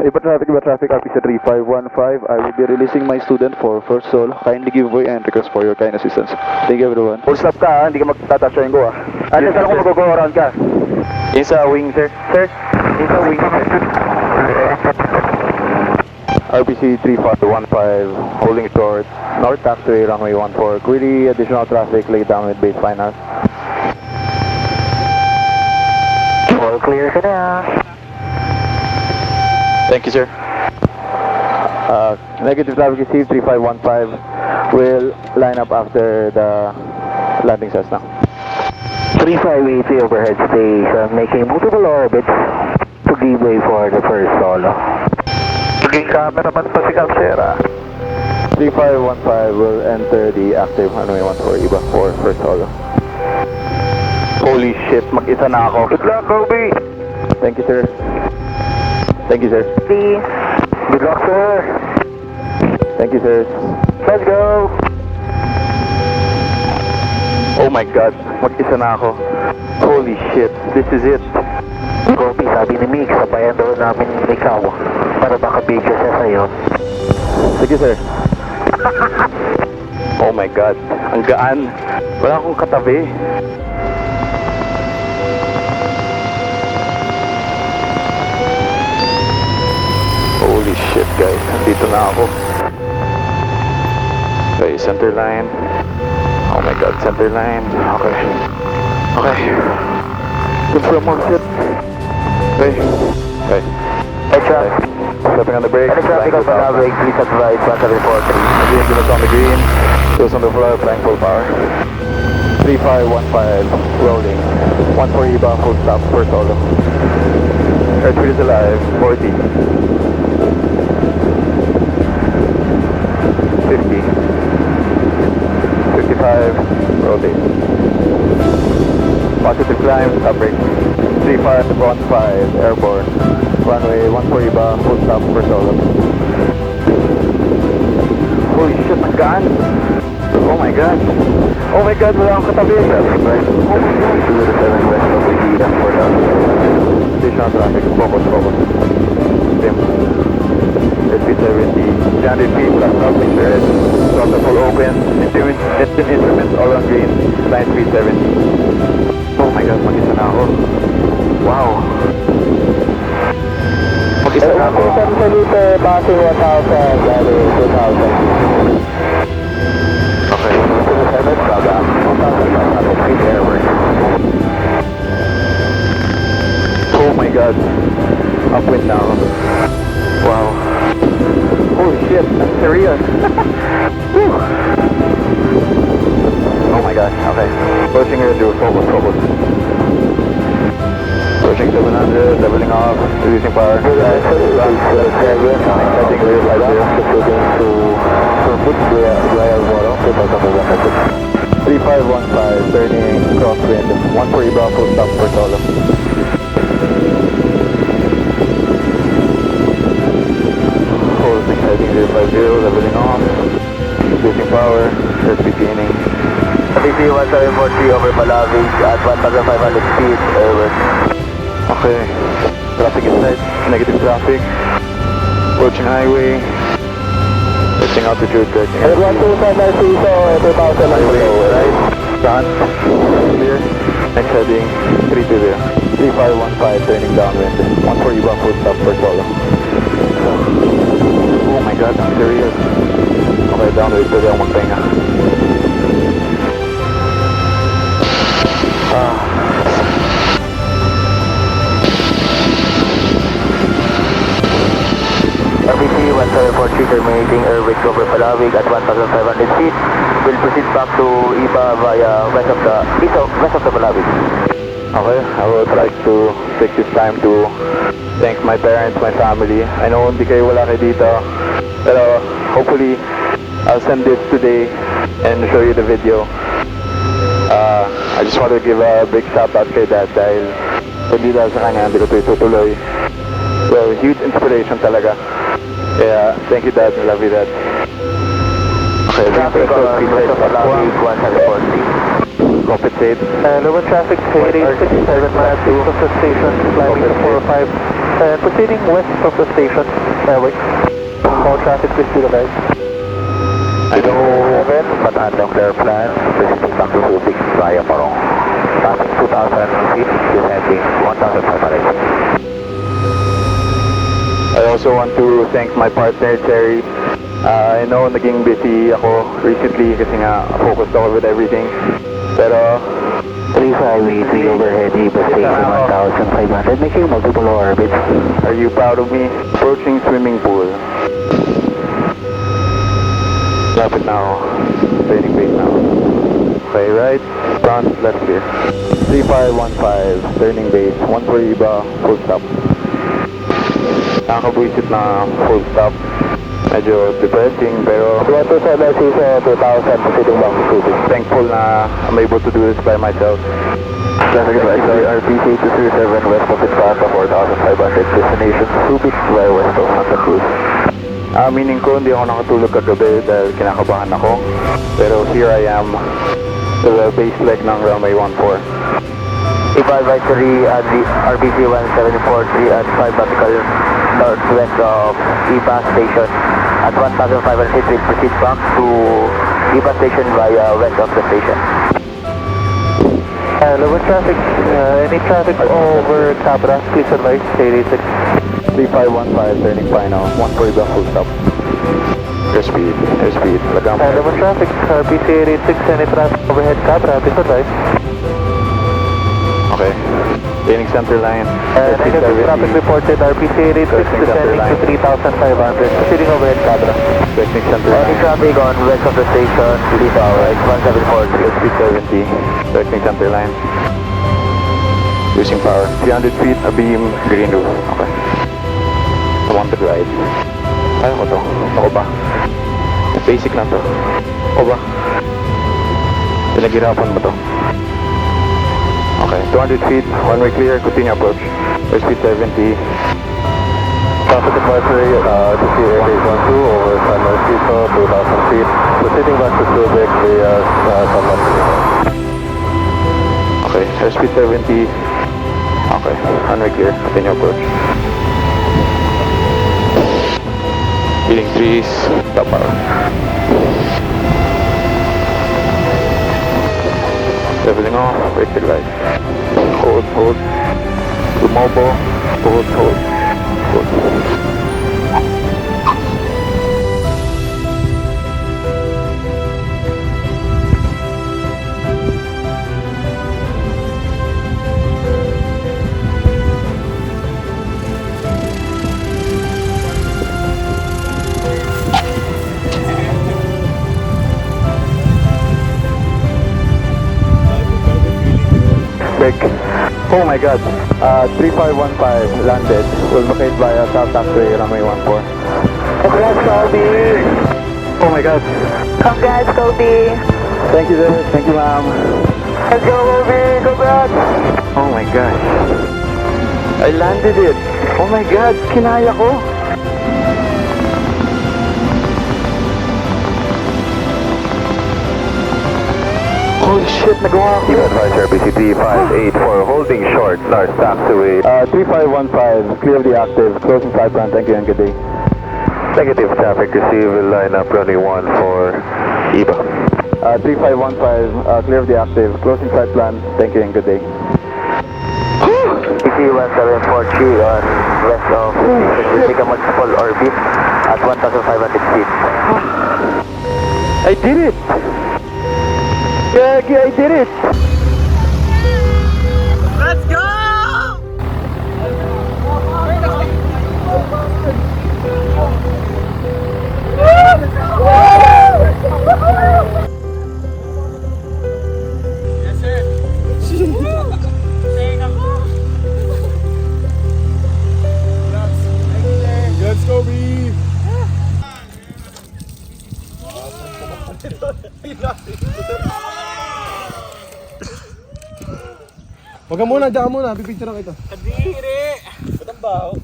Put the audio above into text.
Iba traffic, RPC 3515. I will be releasing my student for first sol. Kindly give way and request for your kind assistance. Thank you everyone. Full stop ka ha, hindi ka magtatouch ko ha. Ano saan ako mag-go around ka? Yung sa wing, sir. Sir, yung sa wing, sir. RPC 3515, holding towards North Taxiway, runway 14. Query additional traffic laid down with base finance. All clear ka na. Thank you, sir. Negative traffic received 3515 will line up after the landing Cessna. 3580 overhead station making multiple orbits to give way for the first solo. Maging camera man pa si Capsera. 3515 will enter the active runway 14 IBA for first solo. Holy shit, mag-isa na ako. Good luck, Kobe! Thank you, sir. Thank you, sir. Good luck, sir. Thank you, sir. Let's go! Oh my God, mag-isa na ako. Holy shit, this is it. Kobe, sabi ni Mick, sabayan daw namin ikaw para makabigyo siya sa'yo. Sige, sir. Oh my God, ang gaan. Wala akong katabi. Holy shit, guys. Nandito na ako. Okay, center line. Oh my God, center line. Okay. Okay. Confirm more shit. Okay. Okay. Headshot. Stepping on the brake. Any traffic on Palavig, please advise 1743. Again, units on the green. Goes on the floor, flying full power. 3515, rolling. 14 IBA, full stop, first solo. Airspeed is alive, 40. 50. 55, rotate. Positive climb, stop brake. 3515, airborne. Runway 14 IBA, full stop, first solo. Holy shit, ang gaan! Oh my God! Oh my God, wala akong katabi! Oh my God! 207 west of Wigida for the Additional traffic, focus. Sim. SP70, 300 feet, last stopping there. Throttle full open, engine instruments all on green, line speed 70. Oh my God, mag-isa na ako. Wow! Mag-isa na ako. sa dito, passing 1,000, gari 2,000. Okay. 207, baga 1,000 feet airway. Oh my God. Upwind na ako. Wow. Holy shit, that's serious. Whew. Oh my God, okay. Approaching here, do focus. Approaching 700, leveling off, reducing power. Heading rear flight zero. to Royal Moro, 3515, turning crosswind, 14 IBA, full stop for solo. Holding heading 050, leveling off, reducing power, airspeed gaining. ABC 1743 over Palavig at 1,500 feet over. Okay, traffic inside, negative traffic, approaching highway, testing altitude, testing Everyone to send us ISO 2,000 highway, right, front, clear, next heading, 320, 3515, turning downwind, 14 IBA, full stop for solo. Oh my God, I'm serious. Okay, downwind, pwede akong magpahinga. RBC 1743 terminating airway over Palavig at 1,500 feet. Will proceed back to IBA via west of the Palavig. Okay, I would like to take this time to thank my parents, my family. I know hindi kayo wala kayo dito, pero hopefully I'll send this today and show you the video. I just want to give a big shout out kay Dad dahil hindi dahil sa kanya hindi ko ito itutuloy. So, huge inspiration talaga. Yeah, thank you Dad, I love you Dad. Okay, Traffic on west of Palavig 140. Compensate. Lower traffic, 867 miles east of the station, climbing to 405. And proceeding west of the station, airway. All traffic, please be advised. I know 7, but unclear plan, proceeding back to Subic via Morong. Traffic 2,000 feet, descending 1,500. I also want to thank my partner, Cherry. I know naging busy ako recently kasi nga focused ako with everything. Pero 3583 overhead, Iba station 1,500, making multiple orbits. are you proud of me? Approaching swimming pool. Lapit na ako. Training base na ako. Okay, right, front, left clear. 3515, turning base, 1 for Iba, full stop. Nakakabuisit na full stop. Medyo depressing pero 227 CISA 2000, proceeding back to Subic. thankful na I'm able to do this by myself. Traffic advisory, RPC 237 west of Itbata, 4,500, destination Subic via west of Santa Cruz. Aminin ko, hindi ako nakatulog kagabi dahil kinakabahan ako. Pero here I am, to the base leg ng runway 14. Iba advisory, RPC 1743 at 5 nautical northwest of Iba station. At 1,500 feet, will proceed back to Iba station via west of the station. Lower traffic, any traffic over Cabra, please advise, 886. 3515, turning final, 1 for Iba, full stop. Airspeed, lagang Lower traffic, RPC 886, any traffic overhead Cabra, please advise. Okay. Training center line. Negative traffic reported, RPC 886 descending to 3,500, proceeding overhead Cabra. Technic center Any line. traffic on west of the station, please hours, 1743. Airspeed 70. Technic center line. Losing power. 300 feet, abeam, green roof. Okay. I want to ride. Kaya ko to. Ako ba? Basic lang to. Ako ba? Pinaghirapan mo to. Okay, 200 feet, one way clear, continue approach. Airspeed 70. Traffic advisory, RPC 8812 over San Francisco, 2,000 feet, proceeding back to Subic via San Francisco. Okay, airspeed 70. Okay, one way clear, continue approach. Healing trees, top power. Leveling off, brake the glide. Hold. Tumobo, hold. Oh my god. 3515 landed. Will vacate via South Taxiway, runway 14. Congrats, Kobe! Oh my god. Congrats, Kobe! Thank you, sir. Thank you, ma'am. Let's go, Kobe! Congrats! Oh my gosh. I landed it. Oh my god. Kinaya ko. Holy shit, nagawa ko. Advisor, RPC 3584, holding short, North Taxiway. 3515, clear of the active, closing flight plan, thank you and good day. Negative traffic, receive, will line up running 1 for Iba. 3515, clear of the active, closing flight plan, thank you and good day. PC 1743 on west of station will take a multiple orbit at 1,500 feet. I did it! Yeah, I did it! Let's go! Yes, sir. Let's go, B. Huwag ka muna, dyan ka muna, pipicture na kita. Kadiri! Ba't ang baho?